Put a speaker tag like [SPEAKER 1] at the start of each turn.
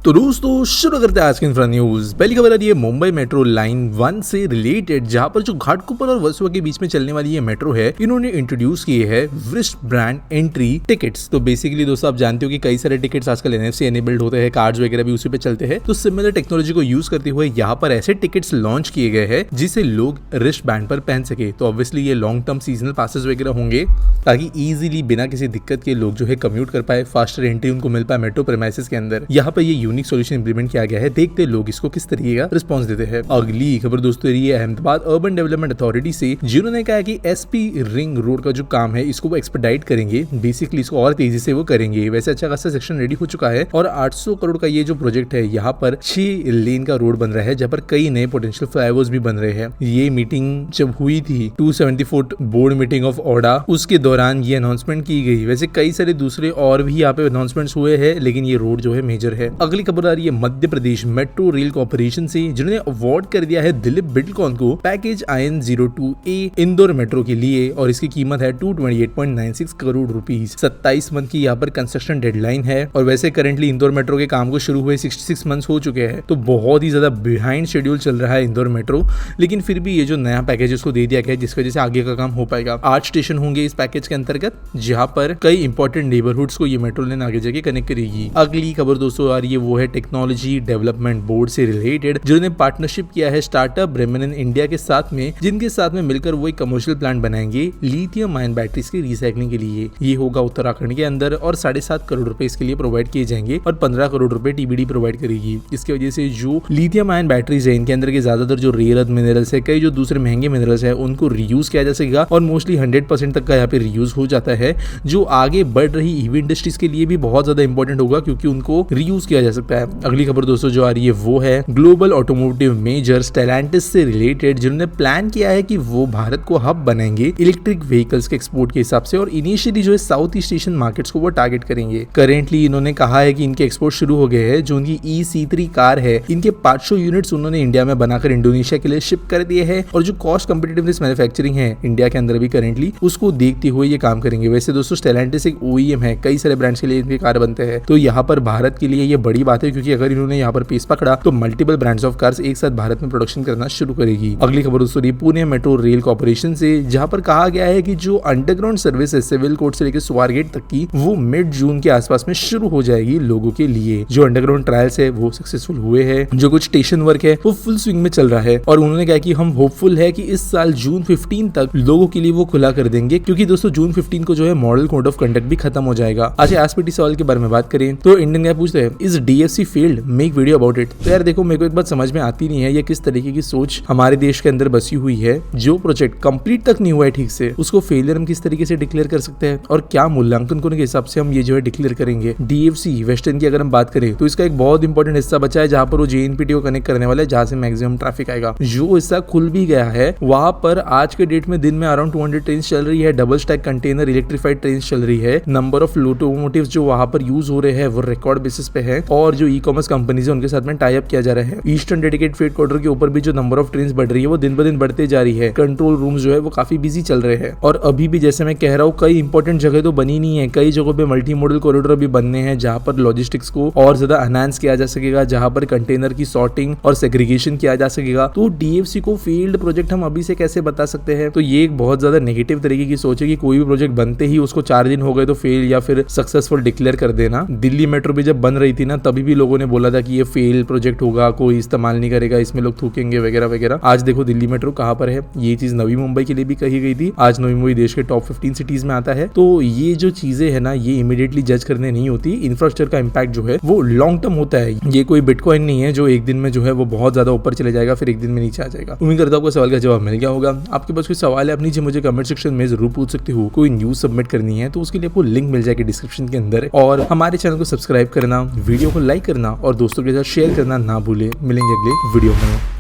[SPEAKER 1] तो दोस्तों शुरू करते हैं आज की इंफ्रा न्यूज। पहली खबर आ रही है मुंबई मेट्रो लाइन 1 से रिलेटेड, जहां पर जो घाटकोपर और वर्सोवा के बीच में चलने वाली ये मेट्रो है, इन्होंने इंट्रोड्यूस किए है व्रिस्ट ब्रांड एंट्री टिकट्स। तो बेसिकली दोस्तों आप जानते हो कि कई सारे टिकट्स आजकल NFC एनेबल्ड होते हैं, कार्ड्स वगैरह भी उसी पे चलते हैं। तो सिमिलर टेक्नोलॉजी को यूज करते हुए यहाँ पर ऐसे टिकट्स लॉन्च किए गए हैं जिसे लोग रिस्ट बैंड पर पहन सके। तो ऑब्वियसली ये लॉन्ग टर्म सीजनल पासेस वगैरह होंगे ताकि इजीली बिना किसी दिक्कत के लोग जो है कम्यूट कर पाए, फास्टर एंट्री उनको मिल पाए मेट्रो प्रेमाइसेस के अंदर। यहाँ पर ये यूनिक सॉल्यूशन इंप्लीमेंट किया गया है। देखते लोग इसको किस तरीके का रिस्पांस देते हैं। अगली खबर दोस्तों ये अहमदाबाद अर्बन डेवलपमेंट अथॉरिटी से, जिन्होंने कहा कि SP रिंग रोड का जो काम है इसको वो एक्सपेडाइट करेंगे। बेसिकली इसको और तेजी से वो करेंगे। वैसे अच्छा खासा सेक्शन रेडी हो चुका है और 800 करोड़ का ये जो प्रोजेक्ट है, यहाँ पर 6 लेन का रोड बन रहा है, जहाँ पर कई नए पोटेंशियल फ्लाईओवर्स भी बन रहे हैं। ये मीटिंग जब हुई थी 274 बोर्ड मीटिंग ऑफ ओडा, उसके दौरान ये अनाउंसमेंट की गई। वैसे कई सारे दूसरे और भी यहाँ पे अनाउंसमेंट्स हुए हैं, लेकिन ये रोड जो है मेजर है। अगली खबर आ रही है Madhya Pradesh metro rail corporation से, जिन्होंने अवार्ड कर दिया है दिलीप बिल्डकॉन को पैकेज IN02A इंदौर मेट्रो के लिए, और इसकी कीमत है 228.96 करोड़ रुपीस। 27 मंथ की यहाँ पर कंस्ट्रक्शन डेडलाइन है। और वैसे करंटली इंदौर मेट्रो के काम को शुरू हुए 66 मंथ्स हो चुके हैं, तो बहुत ही ज्यादा बिहाइंड शेड्यूल चल रहा है इंदौर मेट्रो। लेकिन फिर भी ये जो नया पैकेज उसको दे दिया गया है, जिसकी वजह से आगे का काम हो पाएगा। 8 स्टेशन होंगे इस पैकेज के अंतर्गत, जहाँ पर कई इंपॉर्टेंट नेबरहुड्स को ये मेट्रो लाइन आगे जाके कनेक्ट करेगी। अगली खबर दोस्तों आ रही है वो है टेक्नोलॉजी डेवलपमेंट बोर्ड से रिलेटेड, जिन्होंने पार्टनरशिप किया है स्टार्टअप ब्रेमेन इंडिया के साथ में, जिनके साथ में मिलकर वो एक कमर्शियल प्लांट बनाएंगे लिथियम आयन बैटरीज की रिसाइकलिंग के लिए। ये होगा उत्तराखंड के अंदर और 7.5 करोड़ रुपए इसके लिए प्रोवाइड किए जाएंगे और 15 करोड़ रुपए TBD प्रोवाइड करेगी। इसकी वजह से जो लिथियम आयन बैटरीज है, इनके अंदर के ज्यादातर जो रेयर अर्थ मिनरल्स है, कई जो दूसरे महंगे मिनरल्स है, उनको रीयूज किया जा सकेगा और मोस्टली 100% तक का यहाँ पे रीयूज हो जाता है, जो आगे बढ़ रही ईवी इंडस्ट्रीज के लिए भी बहुत ज्यादा इंपॉर्टेंट होगा, क्योंकि उनको रीयूज किया जा सकता है। अगली खबर दोस्तों जो आ रही है वो है ग्लोबल ऑटोमोटिव मेजर स्टेलेंटिस से रिलेटेड, जिन्होंने प्लान किया है कि वो भारत को हब बनाएंगे इलेक्ट्रिक व्हीकल्स के एक्सपोर्ट के हिसाब से, और इनिशियली जो है साउथ ईस्ट एशियन मार्केट्स को वो टारगेट करेंगे। करेंटली इन्होंने कहा है कि इनके एक्सपोर्ट शुरू हो गए हैं। जो उनकी EC3 कार है, इनके 500 यूनिट्स उन्होंने इंडिया में बनाकर इंडोनेशिया के लिए शिप कर दिए हैं, और जो कॉस्ट कम्पिटिटिवनेस मैन्युफैक्चरिंग है इंडिया के अंदर भी करेंटली, उसको देखते हुए ये काम करेंगे। वैसे दोस्तों स्टेलेंटिस एक OEM है, कई सारे ब्रांड्स के लिए इनके कार बनते हैं, तो यहाँ पर भारत के लिए ये बड़ी बात है, क्योंकि अगर इन्होंने यहाँ पर पेस पकड़ा तो मल्टीपल ब्रांड्स ऑफ कार्स एक साथ भारत में प्रोडक्शन करना शुरू करेगी। अगली खबर दोस्तों पुणे मेट्रो रेल कॉर्पोरेशन से, जहां पर कहा गया है कि जो अंडरग्राउंड सर्विस है सिविल कोर्ट से लेकर स्वारगेट तक की, वो मिड जून के आसपास में शुरू हो जाएगी लोगों के लिए। जो अंडरग्राउंड ट्रायल्स है वो सक्सेसफुल हुए हैं, जो कुछ स्टेशन वर्क है वो फुल स्विंग में चल रहा है, और उन्होंने कहा कि हम होपफुल है कि इस साल जून 15 तक लोगों के लिए वो खुला कर देंगे, क्योंकि दोस्तों जून 15 को जो है मॉडल कोड ऑफ कंडक्ट भी खत्म हो जाएगा। अच्छा एसपीटी सवाल के बारे में बात करें तो इंडियन गाय पूछते हैं, is DFC failed, make video about it. तो यार देखो, मेरे को एक बात समझ में आती नहीं है, ये किस तरीके की सोच हमारे देश के अंदर बसी हुई है। जो प्रोजेक्ट कंप्लीट तक नहीं हुआ है ठीक से, उसको फेलियर हम किस तरीके से डिक्लेयर कर सकते हैं, और क्या मूल्यांकन करने के हिसाब से हम ये जो है डिक्लेयर करेंगे। DFC वेस्टर्न की अगर हम बात करें तो इसका एक बहुत इंपॉर्टेंट हिस्सा बचा है, जहां पर वो JNPT को कनेक्ट करने वाला है, जहां से मैक्सिमम ट्रैफिक आएगा। जो हिस्सा खुल भी गया है, वहां पर आज के डेट में दिन में अराउंड 200 ट्रेन चल रही है, double stack container electrified train चल रही है। नंबर ऑफ लोकोमोटिव्स जो वहां पर यूज हो रहे हैं वो रिकॉर्ड बेसिस पे है, और जो ई-कॉमर्स कंपनीज है उनके साथ में टाई अप किया जा रहा है। ईस्टर्न डेडिकेटेड फ्रेट कॉरिडोर के ऊपर भी जो नंबर ऑफ ट्रेन बढ़ रही है वो दिन ब दिन बढ़ते जा रही है। कंट्रोल रूम्स जो है वो काफी बिजी चल रहे हैं, और अभी भी जैसे मैं कह रहा हूँ कई इंपॉर्टेंट जगह तो बनी नहीं है, कई जगहों पे मल्टी मॉडल कॉरिडोर भी बनने हैं, जहां पर लॉजिस्टिक्स को और ज्यादा एनहांस किया जा सकेगा, जहां पर कंटेनर की सॉर्टिंग और सेग्रीगेशन किया जा सकेगा। तो DFC को फील्ड प्रोजेक्ट हम अभी से कैसे बता सकते हैं? तो ये एक बहुत ज्यादा नेगेटिव तरीके की सोच है कि कोई भी प्रोजेक्ट बनते ही उसको 4 दिन हो गए तो फेल या फिर सक्सेसफुल डिक्लेयर कर देना। दिल्ली मेट्रो भी जब बन रही थी ना, तभी भी लोगों ने बोला था कि ये फेल प्रोजेक्ट होगा, कोई इस्तेमाल नहीं करेगा, इसमें लोग थूकेंगे वगैरह वगैरह। आज देखो दिल्ली मेट्रो कहां पर है। ये चीज नवी मुंबई के लिए भी कही गई थी। आज नवी मुंबई देश के टॉप 15 सिटीज में आता है। तो ये जो चीजें है ना, ये इमीडिएटली जज करने नहीं होती। इंफ्रास्ट्रक्चर का इंपैक्ट जो है वो लॉन्ग टर्म होता है। ये कोई बिटकॉइन नहीं है जो एक दिन में जो है वो बहुत ज्यादा ऊपर चले जाएगा फिर एक दिन में नीचे आ जाएगा। उम्मीद करता हूं आपको सवाल का जवाब मिल गया होगा। आपके पास कोई सवाल है आप नीचे मुझे कमेंट सेक्शन में जरूर पूछ सकते हो। कोई न्यूज सबमिट करनी है तो उसके लिए आपको लिंक मिल जाएगी डिस्क्रिप्शन के अंदर, और हमारे चैनल को सब्सक्राइब करना, वीडियो को लाइक करना और दोस्तों के साथ शेयर करना ना भूले। मिलेंगे अगले वीडियो में।